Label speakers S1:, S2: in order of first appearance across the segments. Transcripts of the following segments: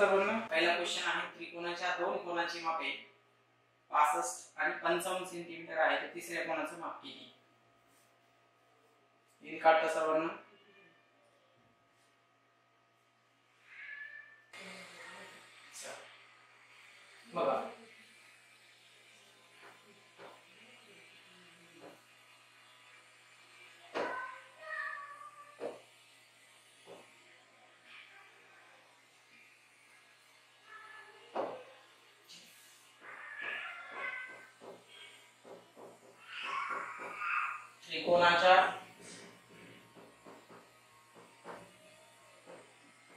S1: सर्वांना पहिला क्वेश्चन आहे त्रिकोणाच्या दोन कोनाची मापे 65 आणि 55 सेंटीमीटर आहे तर तिसऱ्या कोनाचं माप किती? हे काढता सर्वांना बघा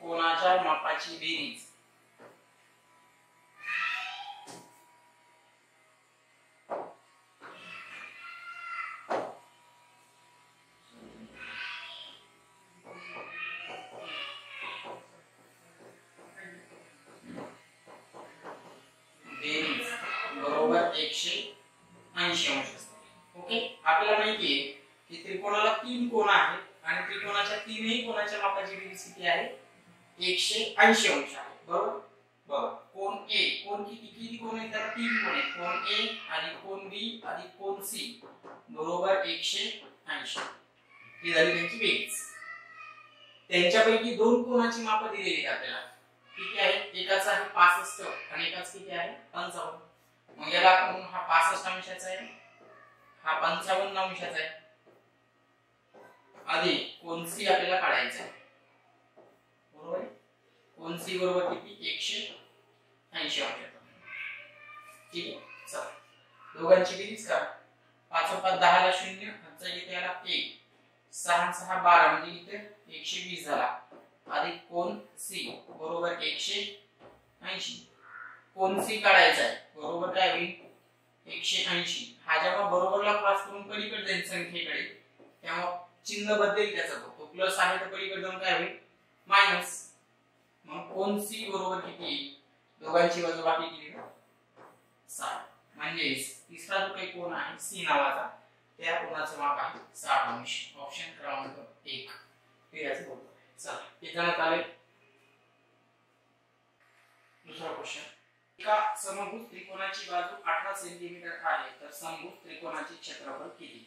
S1: कोनाच्या मापाची बेरीज बरोबर 180 अंश असते. ओके, आपल्याला माहिती आहे की त्रिकोणाला 3 कोन आहेत आणि त्रिकोणाच्या तीनही कोनाच्या मापाची बेरीज किती आहे? 180 अंश आहे. बरोबर. बघा कोन ए, कोन किती कोन आहेत? त्याला 3 कोन आहेत. कोन ए आणि कोन बी आणि कोन सी बरोबर 180. ही झाली त्यांची बेरीज. त्यांच्यापैकी दोन कोनाची माप दिलेली आहेत आपल्याला. किती आहे? एकाचा आहे 65 आणि एकाच किती आहे? 55. मग याला आपण हा 65 अंशाचा आहे, हा 55 अंशाचा आहे. आधी कोन सी आपल्याला काढायचा आहे. बरोबर आहे. कोन सी बरोबर किती? 180 अंशाचा. ठीक आहे. चला दोघांची बेरीज करा. 5 5 10 ला 0, हातचा इथे याला 1, 6 6 12 म्हणजे इथे 120 झाला. अधिक कोन सी बरोबर 180. कोन सी काढायचा आहे. बरोबर काय होईल? 180. हा जेव्हा बरोबरला क्रॉस करून पलीकडे जाईल संख्येकडे तेव्हा चिन्ह बदलेल त्याचा. तो प्लस आहे तर पलीकडे जाऊन काय होईल? मायनस. मग कोन सी बरोबर किती? दोघांची वजाबाकी केली ना 60. म्हणजे तिसरा जो काही कोन आहे सी नावाचा त्या कोनाचं माप आहे 60 अंश. ऑप्शन क्रमांक 1 हे याचं बरोबर. चला हे जाणत आले. दुसरा क्वेश्चन. एका समभुज त्रिकोणाची बाजू 18 सेंटीमीटर आहे तर समभुज त्रिकोणाचे क्षेत्रफळ किती?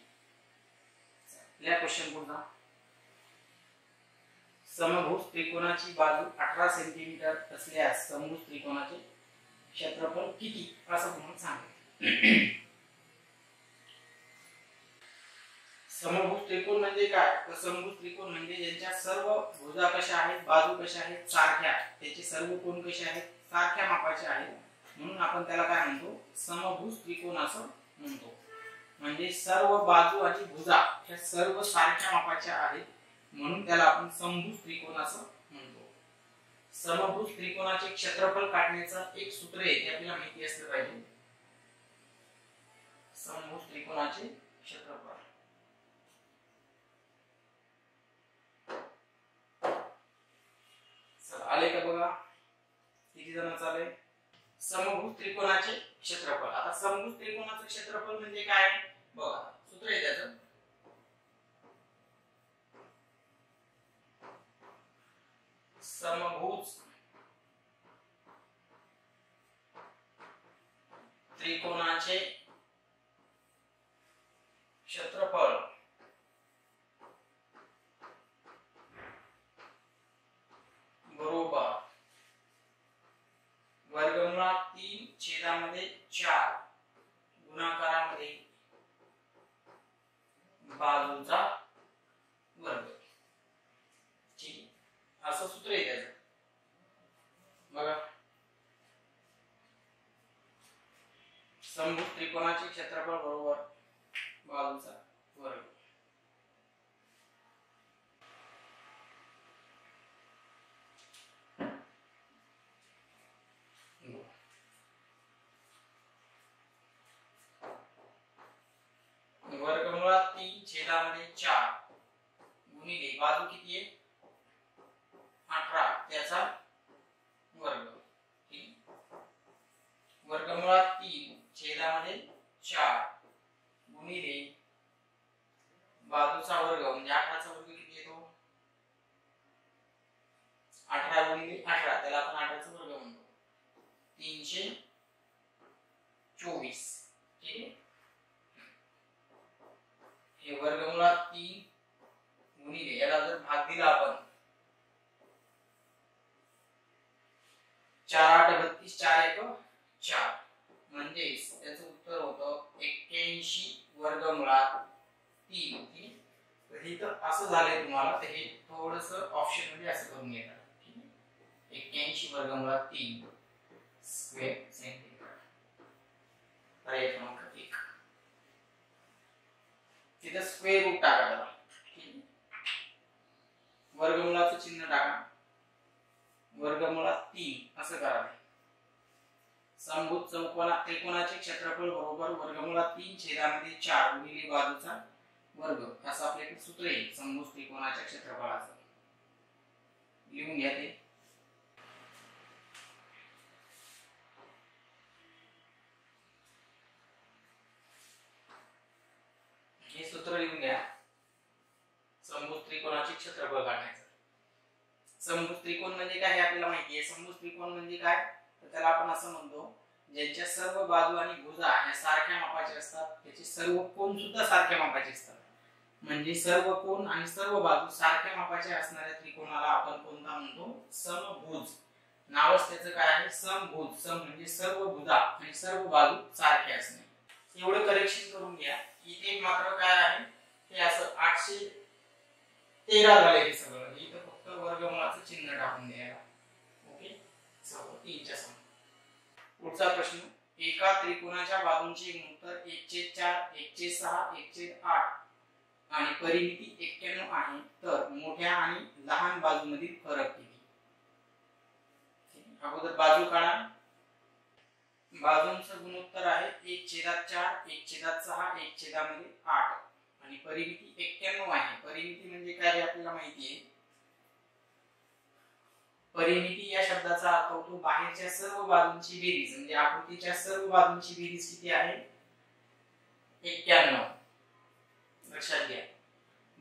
S1: या क्वेश्चन पुन्हा. समभुज त्रिकोणाची बाजू 18 सेंटीमीटर असल्यास समभुज त्रिकोणाचे क्षेत्रफळ किती असं तुम्हाला सांगितलं. समभुज त्रिकोण म्हणजे काय? तर समभुज त्रिकोण म्हणजे ज्यांच्या सर्व भुजा कशा आहेत, बाजू कशा आहेत, सारख्या, त्याचे सर्व कोन कसे आहेत, सारख्या मापाचे आहेत, म्हणून आपण त्याला काय म्हणतो? समभुज त्रिकोण असं म्हणतो. म्हणजे सर्व बाजू आणि भुजा या सर्व सारख्या मापाच्या आहेत म्हणून त्याला आपण समभुज त्रिकोण असं म्हणतो. समभुज त्रिकोणाचे क्षेत्रफळ काढण्याचं एक सूत्र आहे ते आपल्याला माहिती असलं पाहिजे. समभुज त्रिकोणाचे क्षेत्रफळ आले का बघा किती जण चालले. समभुज त्रिकोणाचे क्षेत्रफळ. आता समभुज त्रिकोणाचे क्षेत्रफळ म्हणजे काय बघा, सूत्र आहे त्याचं. समभुज त्रिकोणाचे क्षेत्रफळ बरोबर वर्गमुळात 3 छेदामध्ये 4 गुणाकारामध्ये बाजूचा वर्ग. ठीक असं सूत्र आहे त्याचं. बघा समभुज त्रिकोणाचे क्षेत्रफळ बरोबर बाजूचा वर्ग. वर्गमुळात 3 छेदामध्ये 4 गुणिले बाजू किती आहे 18 त्याचा वर्ग. वर्गमुळात 3 छेदामध्ये 4 गुणिले बाजूचा वर्ग म्हणजे 18 चा वर्ग किती येतो 18 गुणिले 18 त्याला आपण 18 चा वर्ग 324. ठीक आहे, हे वर्गमुळात 3 गुणिले याला जर भाग दिला आपण 4 8 32 4 1 4 म्हणजे त्याचं उत्तर होतं 81 वर्गमुळात 3. तर इथं असं झालंय तुम्हाला, तर हे थोडस ऑप्शन मध्ये असं करून घेणार. ठीक आहे, 81 वर्गमुळात 3 स्क्वेअर सेंटीमीटर. पर्याय क्रमांक 1 तिथं स्क्वेअर रूट टाका त्याला. ठीक आहे, वर्गमुळाचं चिन्ह टाका, वर्गमुळात 3 असं करा. समभुज त्रिकोणाचे क्षेत्रफळ बरोबर वर्गमुळात 3 छेदामध्ये 4 गुणिले बाजूचा वर्ग असं आपल्याकडे सूत्र आहे समभुज त्रिकोणाच्या क्षेत्रफळाचं. लिहून घ्या ते. हे सूत्र लिहून घ्या समभुज त्रिकोणाचे क्षेत्रफळ काढण्याचं. समभुज त्रिकोण म्हणजे काय हे आपल्याला माहिती आहे. समभुज त्रिकोण म्हणजे काय, तर त्याला आपण असं म्हणतो ज्यांच्या सर्व बाजू आणि भुजा या सारख्या मापाचे असतात, त्याचे सर्व कोन सुद्धा सारख्या मापाचे असतात. म्हणजे सर्व कोन आणि सर्व बाजू सारख्या मापाचे असणाऱ्या त्रिकोणाला आपण कोणता म्हणतो, समभुज. नावच त्याचं काय आहे, समभुज. सम म्हणजे सर्व भुजा आणि सर्व बाजू सारखे असणे. एवढं करेक्शन करून घ्या. इथे मात्र काय आहे, हे असं 813 झाले हे सगळं. इथं फक्त वर्गमुळाचं चिन्ह टाकून द्यायला. ओके, 3 च्या सम. पुढचा प्रश्न, एका त्रिकोणाच्या बाजूंचे गुणोत्तर 1/4 1/6 1/8 आणि परिमिती 91 आहे, तर मोठ्या आणि लहान बाजूमधील फरक किती. अगोदर बाजू काढा. बाजूंचं गुणोत्तर आहे 1/4 1/6 1/8 आणि परिमिती 91 आहे. परिमिती म्हणजे काय हे आपल्याला माहिती आहे. परिमिती या शब्दाचा अर्थ होतो बाहेरच्या सर्व बाजूंची बेरीज. म्हणजे आकृतीच्या सर्व बाजूंची बेरीज किती आहे, 91. लक्षात घ्या,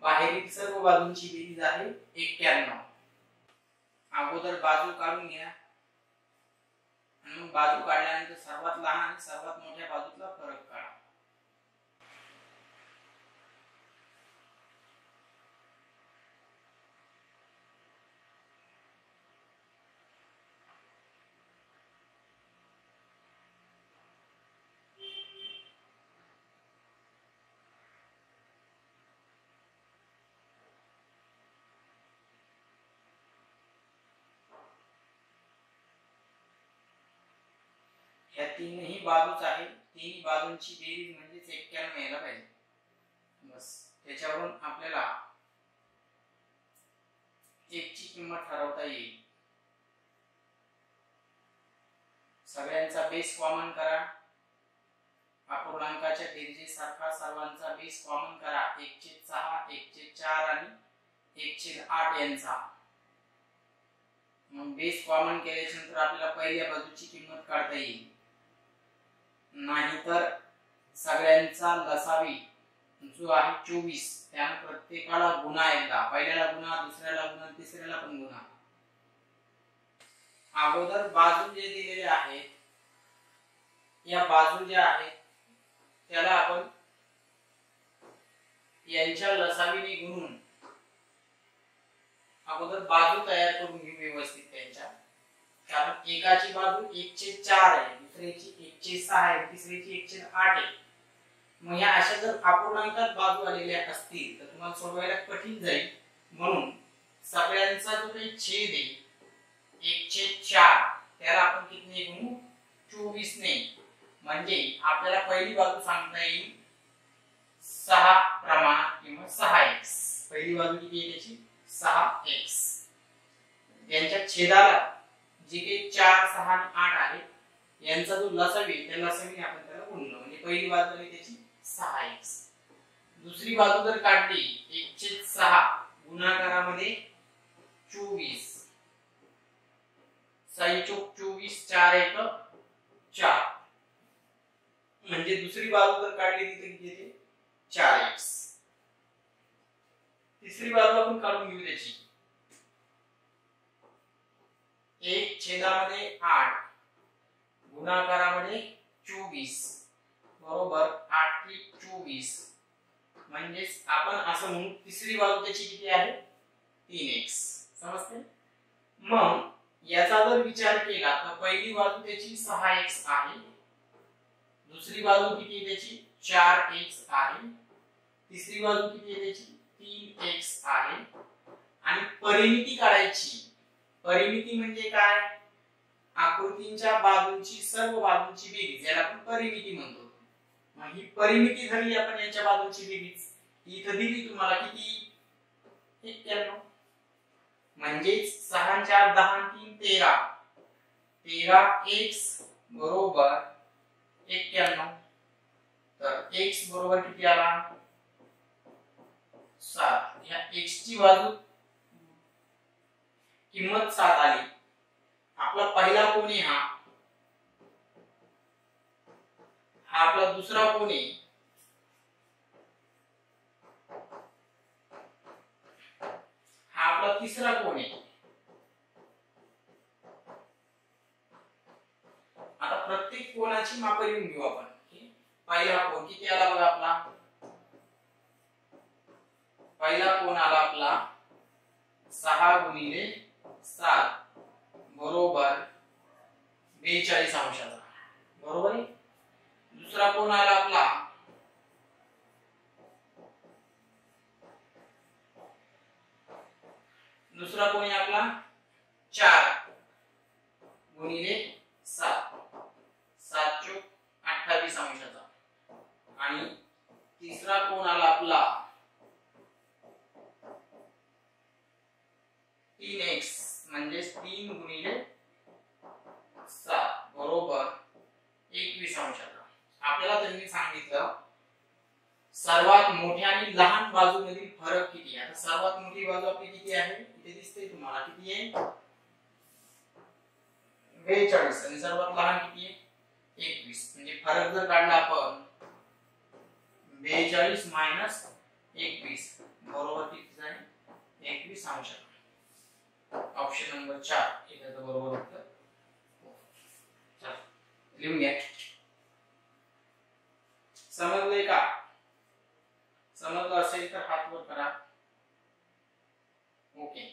S1: बाहेरील सर्व बाजूंची बेरीज आहे 91. अगोदर बाजू काढून घ्या आणि मग बाजू काढल्यानंतर सर्वात लहान आणि सर्वात मोठ्या बाजूतला फरक काढा. या तीनही बाजूच आहेत. तिन्ही बाजूंची बेरीज म्हणजे 91 यायला पाहिजे. बस त्याच्यावरून आपल्याला एकची किंमत ठरवता येईल. सगळ्यांचा बेस कॉमन करा. अपूर्णांकाच्या बेरजेसारखा सर्वांचा बेस कॉमन करा. 1/6 1/4 आणि 1/8 यांचा. मग बेस कॉमन केल्याच्या नंतर आपल्याला पहिल्या बाजूची किंमत काढता येईल. नाहीतर सगळ्यांचा लसावी जो आहे 24, त्याने प्रत्येकाला गुणा एकदा. पहिल्याला गुणा, दुसऱ्याला गुणा, तिसऱ्याला पण गुणा. अगोदर बाजू जे दिलेले आहेत, या बाजू ज्या आहेत त्याला आपण यांच्या लसावीने गुणून अगोदर बाजू तयार करून घेऊ व्यवस्थित त्यांच्या. कारण एकाची बाजू 1/4 आहे, दुसऱ्याची 1/6 आहे, तिसऱ्याची 1/8 आहे. मग या अशा जर अपूर्णांकात बाजू आलेल्या असतील तर तुम्हाला सोडवायला कठीण जाईल. म्हणून सगळ्यांचा जो काही छेद आहे 1/4 त्याला आपण कितीने गुणू, 24 ने. म्हणजे आपल्याला पहिली बाजू सांगता येईल 6 प्रमाण किंवा 6x. पहिली बाजू किती आहे त्याची, 6x. यांच्या छेदाला जे काही 4 6 आणि 8 आहे यांचा जो लसावी, त्या लसावीने आपण त्याला गुणलं. म्हणजे पहिली बाजू आली त्याची 6x. दुसरी बाजू जर काढली 1/6 गुणाकारामध्ये 24, 6 चौक 24 4 1 4. म्हणजे दुसरी बाजू जर काढली तिथे किती येते, 4x. तिसरी बाजू आपण काढून घेऊ त्याची. 1/8 गुणाकारामध्ये 24 बरोबर 8 त्रिक 24 म्हणजेच आपण असं म्हणू तिसरी बाजू त्याची किती आहे 3x समजते। मग याचा जर विचार केला तर पहिली बाजू त्याची 6x आहे, दुसरी बाजू किती आहे त्याची 4x आहे, तिसरी बाजू किती आहे त्याची 3x आहे आणि परिमिती काढायची। परिमिती म्हणजे काय आकृतींच्या बाजूंची सर्व बाजूंची बेरीज याला आपण परिमिती म्हणतो। मग ही परिमिती धरली आपण यांच्या बाजूंची बेरीज इथे दिली तुम्हाला किती 91 म्हणजेच 6 4 10 3 13 13x बरोबर 91 तर x बरोबर किती आला 7 ह्या x ची बाजू किंमत 7 आली। आपला पहिला कोण आहे हा आपला दुसरा कोण आहे हा आपला तिसरा कोण आहे। आता प्रत्येक कोणाची माप लिहून घेऊ आपण। पहिला कोण किती आला बघा आपला पहिला कोण आला आपला 6 गुणिले 7 बरोबर 42 अंशाचा बरोबर आहे। दुसरा कोण आला आपला दुसरा कोण आहे आपला 4 गुणिले 7 7 चौक 28 अंशाचा आणि तिसरा कोण आला आपला 3x म्हणजे 3 गुणिले 7 बरोबर 21 अंशाचा। आपल्याला त्यांनी सांगितलं सर्वात मोठ्या आणि लहान बाजूमधील फरक किती आहे। आता सर्वात मोठी बाजू आपली किती आहे इथे दिसते तुम्हाला किती आहे 42 आणि सर्वात लहान किती आहे 21 म्हणजे फरक जर काढला आपण 42 मायनस 21 बरोबर किती जाईल 21 अंशाचा। ऑप्शन नंबर 4 इथे तर बरोबर उत्तर चला लिहून घ्या। समजले का समजलं असेल तर हात वर करा ओके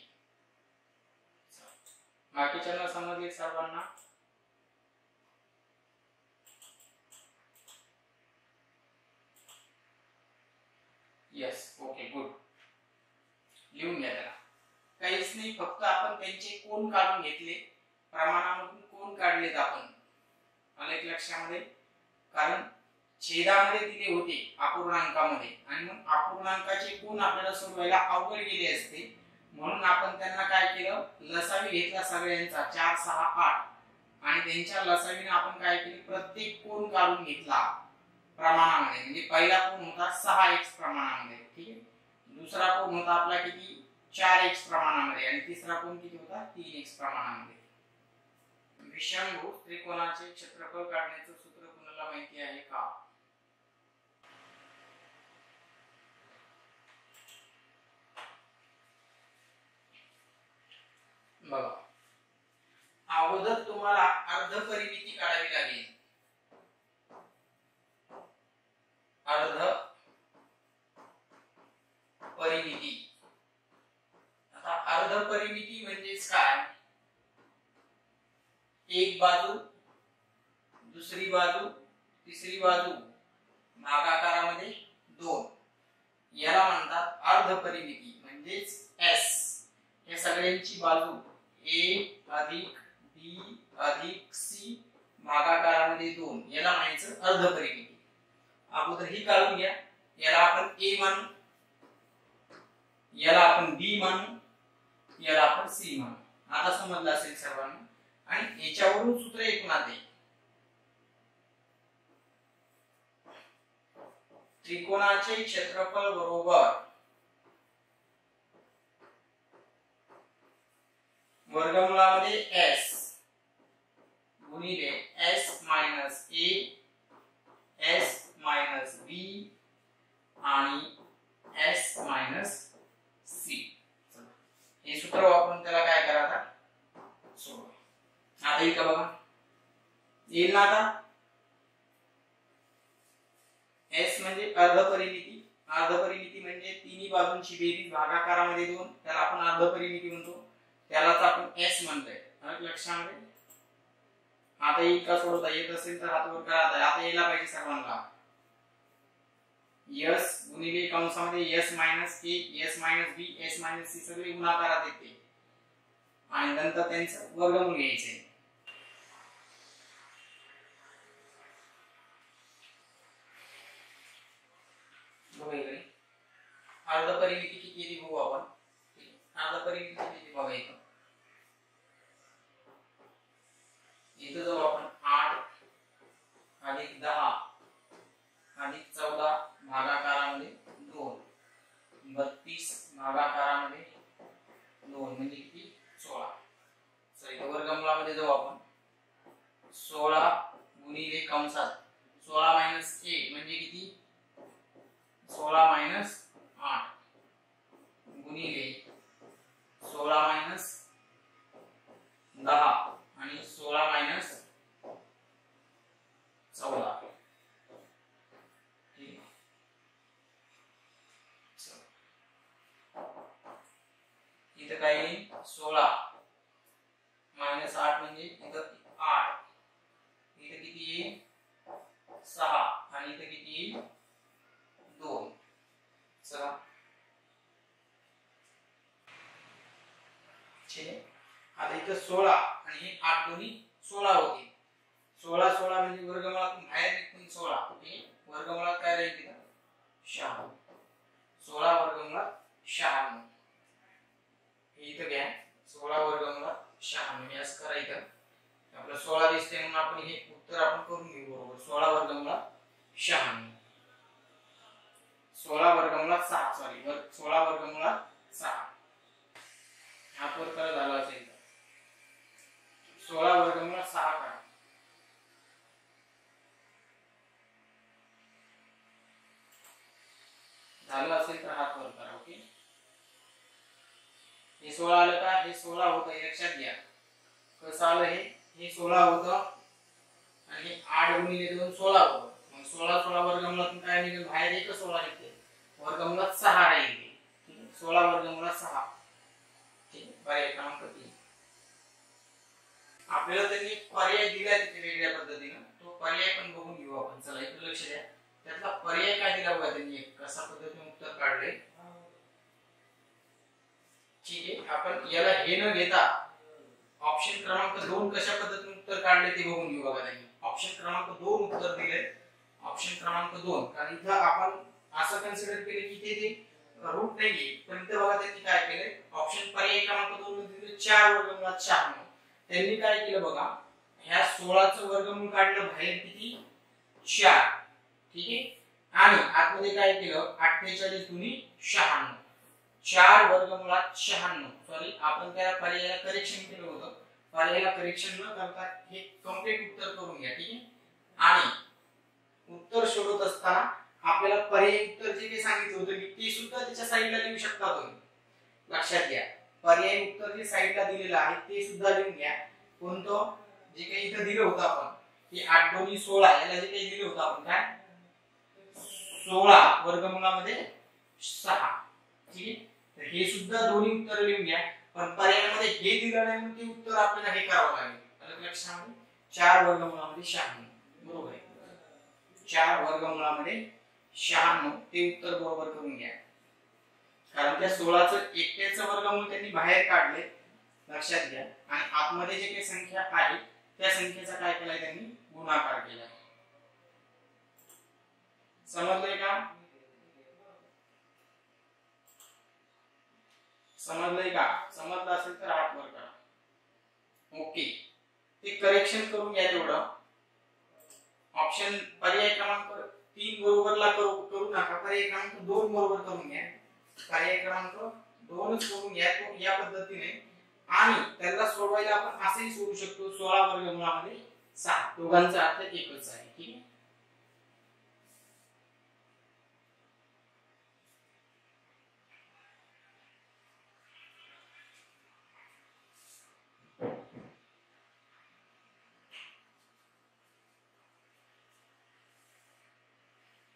S1: बाकीच्यांना समजले सर्वांना यस ओके गुड लिहून घ्या त्याला काहीच नाही फक्त आपण त्यांचे कोन काढून घेतले प्रमाणामधून कोन काढलेत आपण आले लक्षामध्ये कारण छेदामध्ये दिले होते अपूर्णांकामध्ये आणि मग अपूर्णांकाचे कोन आपल्याला सोडवायला अवघड गेले असते म्हणून आपण त्यांना काय केलं लसावी घेतला सगळ्यांचा 4 6 8 आणि त्यांच्या लसावीने आपण काय केले प्रत्येक कोन काढून घेतला प्रमाणामध्ये म्हणजे पहिला कोन होता 6x प्रमाणामध्ये ठीक आहे दुसरा कोन होता आपला किती 4x प्रमाणामध्ये आणि तिसरा कोन किती होता 3x प्रमाणामध्ये। विषमभुज त्रिकोणाचे क्षेत्रफळ काढण्याचे सूत्र कुणाला माहिती आहे का बघा अगोदर तुम्हाला अर्ध परिमिती काढावी लागेल अर्ध परिमिती। आता अर्ध परिमिती म्हणजेच काय एक बाजू दुसरी बाजू तिसरी बाजू भागाकारामध्ये 2 याला म्हणतात अर्ध परिमिती म्हणजेच s या सगळ्यांची बाजू a अधिक b अधिक c भागाकारामध्ये 2 याला म्हणायचं अर्ध परिमिती। अगोदर ही काढून घ्या याला आपण a मानू याला आपण b मानू याला आपण c मानू। आता समजलं असेल सर्वांना आणि याच्यावरून सूत्र ऐकून आले त्रिकोणाचे क्षेत्रफळ बरोबर वर्गमूळामध्ये s गुणिले s minus a s minus b आणि s मायनस c हे सूत्र वापरून त्याला काय करा आता सोडवा। आता इथं बघा येईल ना तिन्ही बाजूंची बेरीज भागाकारामध्ये 2, त्याला आपण अर्धपरिमिती म्हणतो, त्यालाच आपण s म्हणतोय. लक्षामध्ये आता इतका सोडवता येत असेल तर हात वर करा. आता यायला पाहिजे सर्वांना. s गुणिले कंसामध्ये s minus a, s minus b, s minus c सगळे गुणाकारात येते आणि नंतर त्यांचं वर्गमूळ घ्यायचे. अर्धपरिमिती किती येते बघू आपण. अर्धपरिमिती किती बघायचं. इथं जाऊ आपण 8 अधिक 10 अधिक 14 भागाकारामध्ये 2, 32 भागाकारामध्ये 2 म्हणजे किती 16. सॉरी वर्गमूळामध्ये जाऊ आपण. 16 गुणिले कंसात 16 मायनस 1 म्हणजे किती 16 मायनस 8 गुणिले 16 मायनस 10 आणि 16 मायनस 14. ठीक आहे. इथं काय येईल 16 मायनस 8 म्हणजे इथं 8, इथं किती येईल 6 आणि इथं किती येईल 2. चला आता इथं 16 आणि हे 8 दोन्ही 16 होते. 16 16 म्हणजे वर्गमूळातून बाहेर निघून 16, वर्गमूळात काय राहील तिथं 96. 16 वर्गमूळात 96 हे इथं घ्या. 16 वर्गमूळात 96 हे असं करायचं. आपलं 16 दिसते म्हणून आपण हे उत्तर आपण करून घेऊ बरोबर. 16 वर्गमूळात 96, 16 वर्गमूळात 6 सॉरी 16 वर्गमूळात 6 हा प्रकार झाला असेल. 16 वर्गमूळात 6 करा. झालं असेल तर हात वर करा. ओके हे 16 आलं का. हे 16 होतं लक्षात घ्या. कसं आलं हे 16 होतं आणि हे 8 गुणिले 2 16 होतं. मग 16 16 वर्गमूळातून काय निघेल बाहेर एक 16 निघते. वर्गमूळात 6 राहील. ठीक आहे 16 वर्गमूळात 6. ठीक आहे पर्याय क्रमांक 3. आपल्याला त्यांनी पर्याय दिला तिथे वेगळ्या पद्धतीने. तो पर्याय पण बघून घेऊ आपण. चला इकडे लक्ष द्या. त्यातला पर्याय काय दिला बघा त्यांनी. कसा पद्धतीने उत्तर काढले. ठीक आहे आपण याला हे न घेता ऑप्शन क्रमांक 2 कशा पद्धतीने उत्तर काढले ते बघून घेऊ बघा त्यांनी. ऑप्शन क्रमांक 2 उत्तर दिले. ऑप्शन क्रमांक 2 कारण इथं आपण असं कन्सिडर केले की ते रूट नाहीये. पण इथं बघा त्यांनी काय केले. ऑप्शन पर्याय क्रमांक 2 मध्ये दिले 4 वर्गमूळात 96. त्यांनी काय केलं बघा. ह्या 16 चं वर्गमूळ काढलं बाहेर किती 4. ठीक आहे आणि आतमध्ये काय केलं 48 गुणिले 96. 4 वर्गमूळात 96 सॉरी आपण त्या पर्यायाला करेक्शन केलं होतं. पर्यायाला करेक्शन न करता हे कंप्लीट उत्तर करून घ्या. ठीक आहे आणि उत्तर शोधत असताना आपल्याला पर्याय उत्तर जे काही सांगितलं होतं की ते सुद्धा त्याच्या साईडला लिहू शकता तुम्ही. लक्षात घ्या पर्याय उत्तर जे साईडला दिलेलं आहे ते सुद्धा लिहून घ्या. कोणतं जे काही इथं दिलं होतं आपण की 8 2 16 याला जे काही दिलं होतं आपण काय 16 वर्गमूळामध्ये 6. ठीक आहे तर हे सुद्धा दोन्ही उत्तर लिहून घ्या. पण पर्यायामध्ये हे दिलं नाही म्हणून ते उत्तर आपल्याला हे करावं लागेल. आलं लक्षामध्ये 4 वर्गमूळामध्ये 96 बरोबर आहे. 4 वर्गमूळामध्ये 96 ते उत्तर बरोबर करून घ्या. कारण त्या 16 चं एकट्याचं वर्गमूळ त्यांनी बाहेर काढले. लक्षात घ्या आणि आतमध्ये जे काही संख्या आहे त्या संख्येचा काय केलाय त्यांनी गुणाकार केला. समजलंय का. समजलंय का. समजलं असेल तर हात वर करा. ओके ते करेक्शन करून घ्या तेवढं. ऑप्शन पर्याय क्रमांक 3 बरोबरला करू नका. पर्याय क्रमांक 2 बरोबर करून घ्या. पर्याय क्रमांक 2च करून घ्या तो या पद्धतीने. आणि त्याला सोडवायला आपण असेही सोडू शकतो 16 वर्गमूळामध्ये 6 दोघांचा अर्थ एकच आहे. ठीक आहे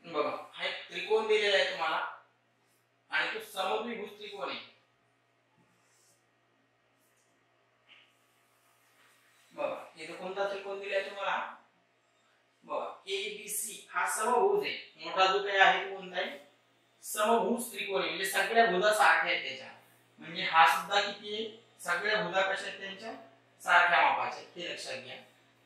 S1: बघा हा त्रिकोण दिलेला आहे तुम्हाला समद्विभुज त्रिकोण आहे. बघा इथे कोणता त्रिकोण दिलाय तुम्हाला? बघा ABC हा समभुज आहे. मोठा जो काही आहे तो कोणता आहे? समभुज त्रिकोण आहे. म्हणजे सगळ्या भुजा सारख्या आहेत त्याच्या. म्हणजे हा सुद्धा किती आहे? सगळ्या भुजा कशा आहेत त्यांच्या? सारख्या मापाच्या. ते लक्षात घ्या.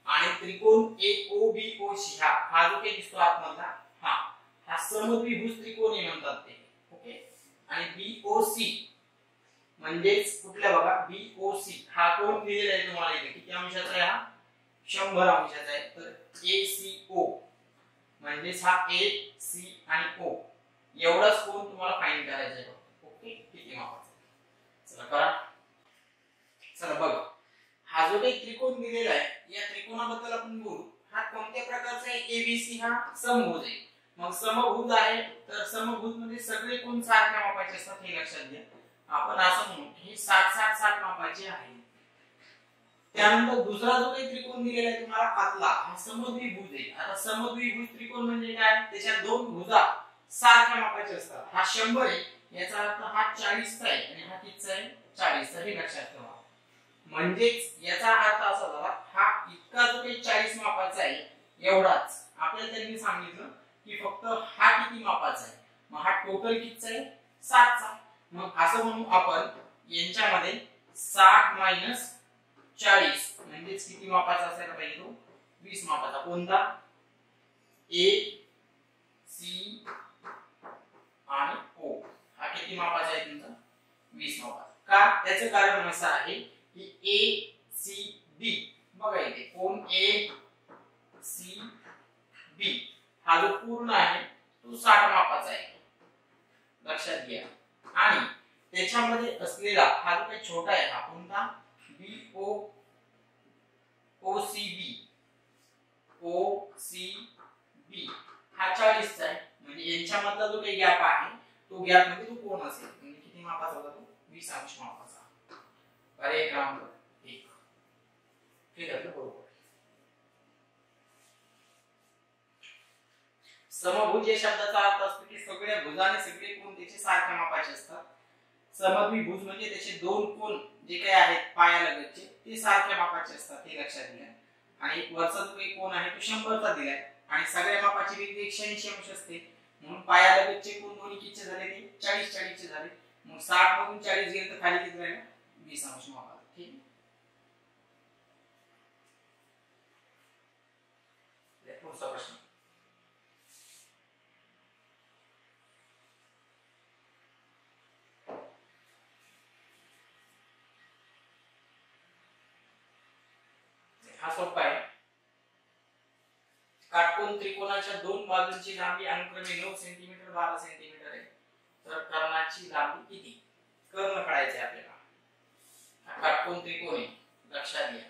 S1: आणि त्रिकोण AOBOC हा जो काही दिसतो आतमधला हा समद्विभुज त्रिकोण आहे म्हणतात ते. ओके. आणि BOC म्हणजेच कुठल्या बघा BOC हा कोण दिलेला आहे तुम्हाला इथे? किती अंशाचा आहे हा? 100 अंशाचा आहे. तर ACO म्हणजेच हा A C आणि O एवढाच कोण तुम्हाला फाइंड करायचा आहे. ओके. किती मापाचा? चला करा. चला बघा हा जो काही त्रिकोण दिलेला आहे या त्रिकोणाबद्दल आपण बोलू. हा कोणत्या प्रकारचा आहे? ABC हा समभुज आहे. मग समभुज आहे तर समभुज मध्ये सगळे कोण सारख्या मापाचे असतात हे लक्षात घ्या. आपण असं म्हणू हे 60-60-60 मापाचे आहे. त्यानंतर दुसरा जो काही त्रिकोण दिलेला आहे तुम्हाला आतला हा समद्विभुज आहे. आता समद्विभुज त्रिकोण म्हणजे काय? त्याच्या दोन भुजा सारख्या मापाच्या असतात. हा 100 आहे याचा अर्थ हा 40 चा आहे आणि हा कितीचा आहे? 40 चा. हे लक्षात ठेवा. म्हणजेच याचा अर्थ असा झाला हा इतका जो काही 40 मापाचा आहे एवढाच. आपल्याला त्यांनी सांगितलं की फक्त हा किती मापाचा आहे. मग हा टोटल कितीचा आहे? 60 चा. मग असं म्हणू आपण यांच्यामध्ये 60 - 40 म्हणजेच किती मापाचा असायला पाहिजे? तो 20 मापाचा. कोणता? A C आणि O हा किती मापाचा आहे तुमचा? 20 मापाचा. का? त्याचं कारण असं आहे की A C B बघा इथे कोण A C B हा जो पूर्ण आहे तो 60 मापाचा आहे. लक्षात घ्या. आणि त्याच्यामध्ये असलेला हा जो काही छोटा आहे हा कोणता? OCB हा 40 चा आहे. म्हणजे यांच्यामधला जो काही गॅप आहे तो गॅप मध्ये तो कोण असेल? म्हणजे किती मापाचा होता तो? 20 अंश मापाचा. पर्याय क्रमांक 1. ठीक आहे बरोबर. समभुज या शब्दाचा अर्थ असतो की सगळ्या भुजाने सगळे कोण त्याचे सारख्या मापाचे असतात. समद्विभुज म्हणजे त्याचे दोन कोण जे काही आहेत पायालगतचे ते सारख्या मापाचे असतात. हे लक्षात घ्या. आणि एक वरचा जो काही कोण आहे तो 100 चा दिलाय आणि सगळ्या मापाची बेरीज 180 अंश असते. म्हणून पायालगतचे कोण दोन्ही कितीचे झाले? ते 40 चे झाले. मग 60 मधून 40 गेले तर खाली किती राहिले? 20 अंश मापाचा. ठीक आहे. पुढचा प्रश्न. हा सोपा आहे. काटकोन त्रिकोणाच्या दोन बाजूंची लांबी अनुक्रमे 9 सेंटीमीटर 12 सेंटीमीटर आहे. तर कर्णाची लांबी किती? कर्ण काढायचे आपल्याला. हा काटकोन त्रिकोण आहे. लक्षात घ्या.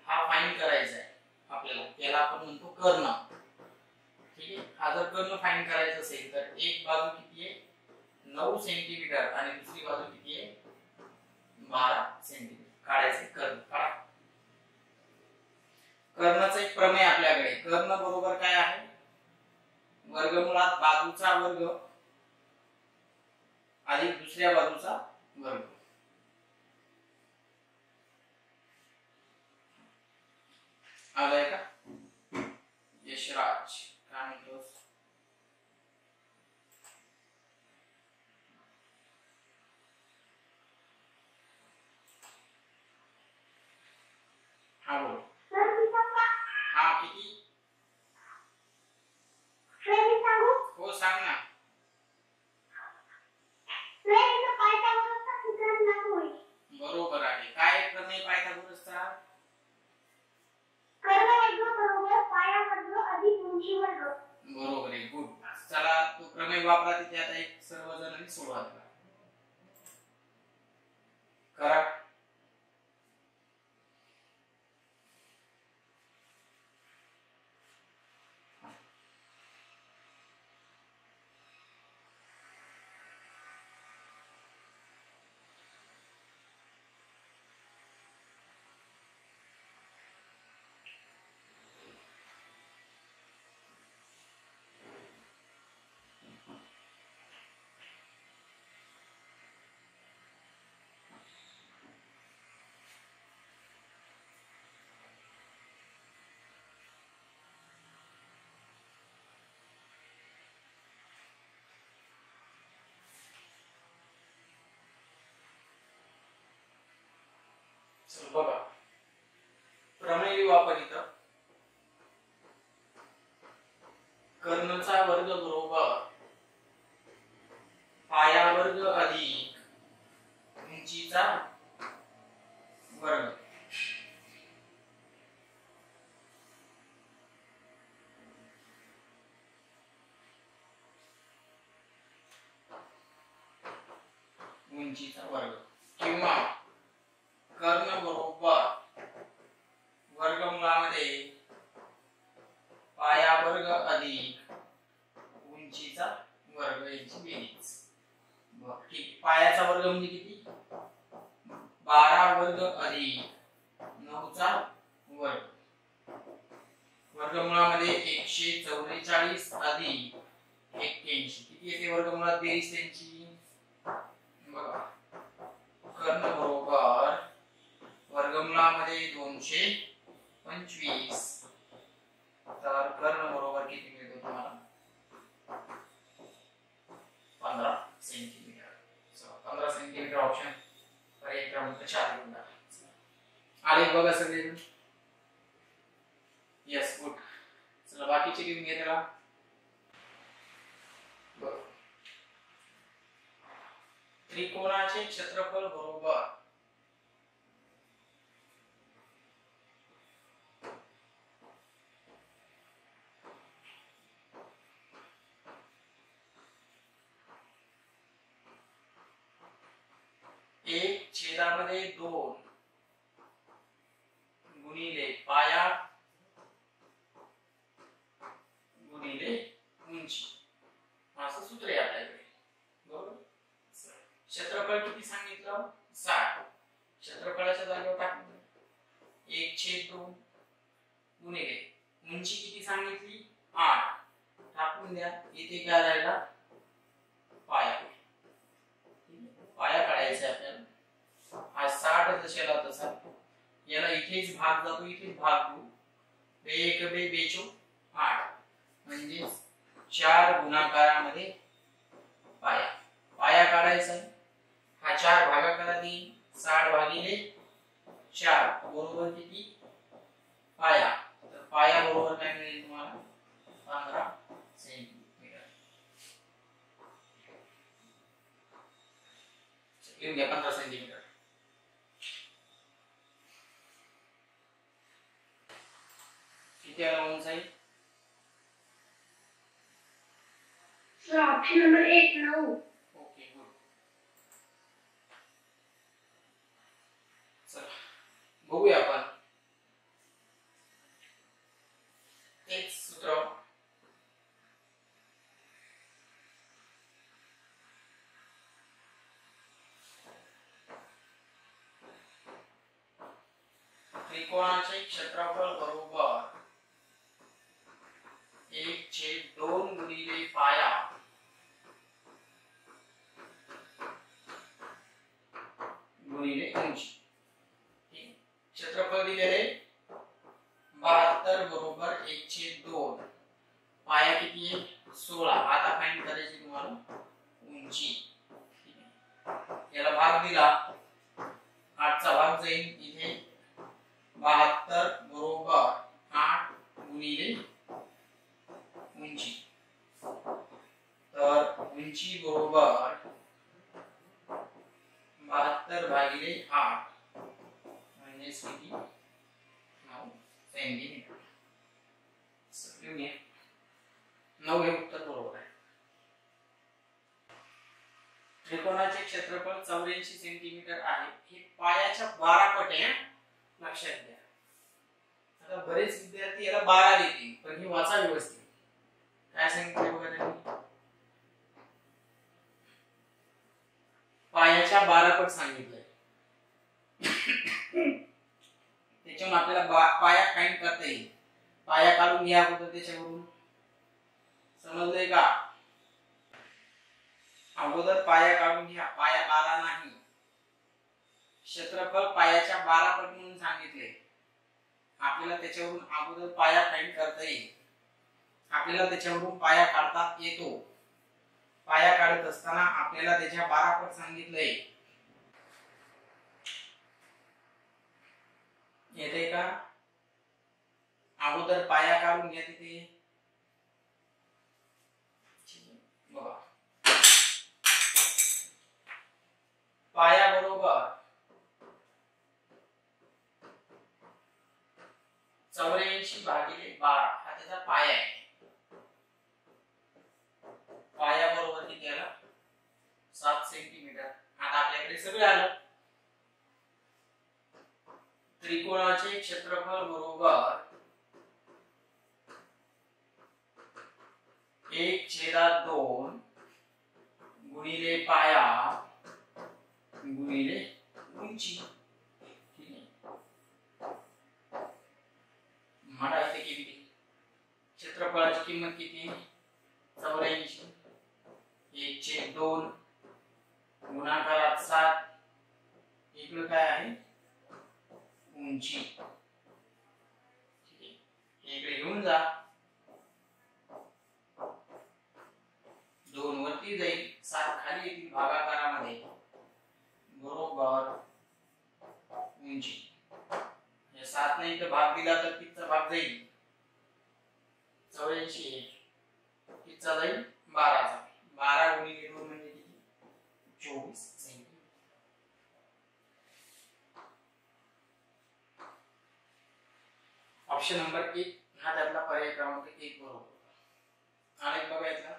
S1: हा फाइंड करायचा आहे आपल्याला. त्याला आपण म्हणतो कर्ण. ठीक आहे. हा जर कर्ण फाइंड करायचा असेल तर एक बाजू किती आहे? 9 सेंटीमीटर आणि दुसरी बाजू किती आहे? 12 सेंटीमीटर. काढायचे कर्ण. काढा. कर्णाचा एक प्रमेय आपल्याकडे. कर्ण बरोबर काय आहे? वर्गमुळात बाजूचा वर्ग अधिक दुसऱ्या बाजूचा वर्ग. आलाय का? यशराज काय म्हणतोस? हा बोल. हा किती? हो सांग ना. बरोबर आहे. काय प्रमेय पायथागोरसचा? बरोबर आहे. गुड. चला तो प्रमेय वापरा तिथे आता एक सर्वजणांनी सोडवा करा. चल बघा प्रमेय वापरित कर्णचा वर्ग बरोबर पाया वर्ग अधिक उंचीचा वर्ग. उंचीचा वर्ग किंवा कर्ण बरोबर वर्गमुळामध्ये पाया वर्ग अधिक उंचीचा वर्ग याची बेरीज. ठीक, पायाचा वर्ग म्हणजे किती? 12 वर्ग अधिक 9 चा वर्ग. वर्गमुळामध्ये 144 अधिक 81 किती येते वर्गमुळात बेरीज त्यांची? बघा कर्ण बरोबर वर्गमुळामध्ये 225 तर कर्ण बरोबर किती मिळतो तुम्हाला? 15 सेंटीमीटर. 15 सेंटीमीटर ऑप्शन पर्याय क्रमांक 4 निवडा. आलेख बघा सगळे. Yes good. चला बाकीचे लिहून घ्या त्याला. त्रिकोणाचे क्षेत्रफळ बरोबर एक छेदामध्ये 2 गुणिले पाया गुणिले उंची असं सूत्र आहे आपल्याकडे. बरोबर. क्षेत्रफळ किती सांगितलं? 60. क्षेत्रफळाच्या जागेवर टाकून 1/2 गुणिले उंची किती सांगितली? 8 टाकून द्या. इथे काय राहिला? पाया. पाया काढायचा आपल्याला. हा 60 जशाला तसा याला इथेच भाग जातो, इथेच भाग देऊ. 1 2 2 8 म्हणजे 4 गुणाकारामध्ये पाया. पाया काढायचा आहे. हा 4 भागाकारात येईल. 60 भागिले 4 बरोबर किती? पाया. तर पाया बरोबर काय मिळेल तुम्हाला? 15 सेंटीमीटर. लिहून घ्या 15 सेंटीमीटर. किती आला उंचाई?
S2: Sir option number 1 9.
S1: Okay good. चला बघूया आपण तेच सूत्र. त्रिकोणाचे क्षेत्रफळ बरोबर 1/2 गुणिले पाया गुणिले उंची. क्षेत्रफळ दिलेले 72 बरोबर 1/2. पाया किती आहे? 16. आता फाइंड करायची तुम्हाला उंची. याला भाग दिला 8 चा भाग जाईल इथे. 72 बरोबर 8 गुणिले उंची. तर उंची बरोबर 72 भागिले 8 म्हणजे किती? 9 सेंटीमीटर. लिहून घ्या. 9 हे उत्तर बरोबर आहे. त्रिकोणाचे क्षेत्रफळ 84 सेंटीमीटर आहे. हे पायाच्या 12 पट आहे. लक्षात घ्या. आता बरेच विद्यार्थी याला 12 देतील पण हे वाचा व्यवस्थित. काय सांगितलं बघा त्यांनी? पायाच्या 12 पट सांगितलंय. त्याच्यामुळे आपल्याला पाया काउंट करता येईल. पाया काढून घ्या अगोदर त्याच्यावरून. समजलंय का? अगोदर पाया काढून घ्या. पाया 12 नाही. क्षेत्रफळ पायाच्या 12 पट म्हणून सांगितले. आपल्याला त्याच्यावरून अगोदर पाया काउंट करता येईल. आपल्याला त्याच्यावरून पाया काढता येतो. पाया काढत असताना आपल्याला त्याच्या 12 पट सांगितलंय. येते का? अगोदर पाया काढून घ्या तिथे. बघा पाया बरोबर 84 भागिले 12 हा त्याचा पाया आहे. पाया बरोबर किती आला? 7 सेंटीमीटर. आता आपल्याकडे सगळं आलं. त्रिकोणाचे क्षेत्रफळ बरोबर 1/2 गुणिले पाया गुणिले उंची. ठीक आहे. म्हणा इथे किती क्षेत्रफळाची किंमत किती? 84. 1/2 गुणाकारात 7. इकडे काय आहे? उंची. ठीक आहे. इकडे घेऊन जा. 2 वरती जाईल, 7 खाली येतील भागाकारामध्ये. बरोबर उंची. 7 ने इथे भाग दिला तर कितीचा भाग जाईल? 84. कितीचा जाईल? 12चा. 12 गुणिले 2 म्हणजे किती? 24 सेंटीमीटर. ऑप्शन नंबर 1 हा त्यातला पर्याय क्रमांक 1 बरोबर. आणि बघायचा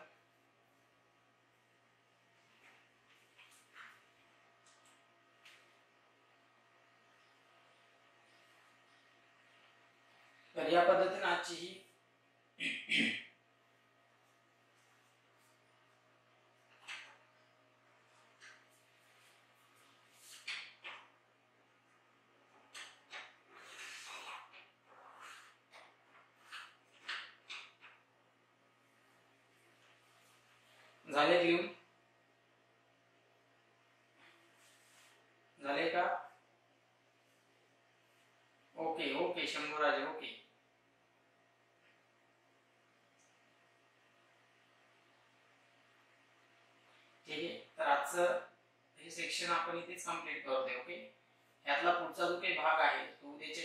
S1: तर या पद्धतीने आजची ही झाले लिहून झाले का? Okay okay Shambhuraje okay. ठीक आहे. तर आजचं हे सेक्शन आपण इथेच कंप्लीट करतोय. ओके. यातला पुढचा जो काही भाग आहे तो उद्याच्या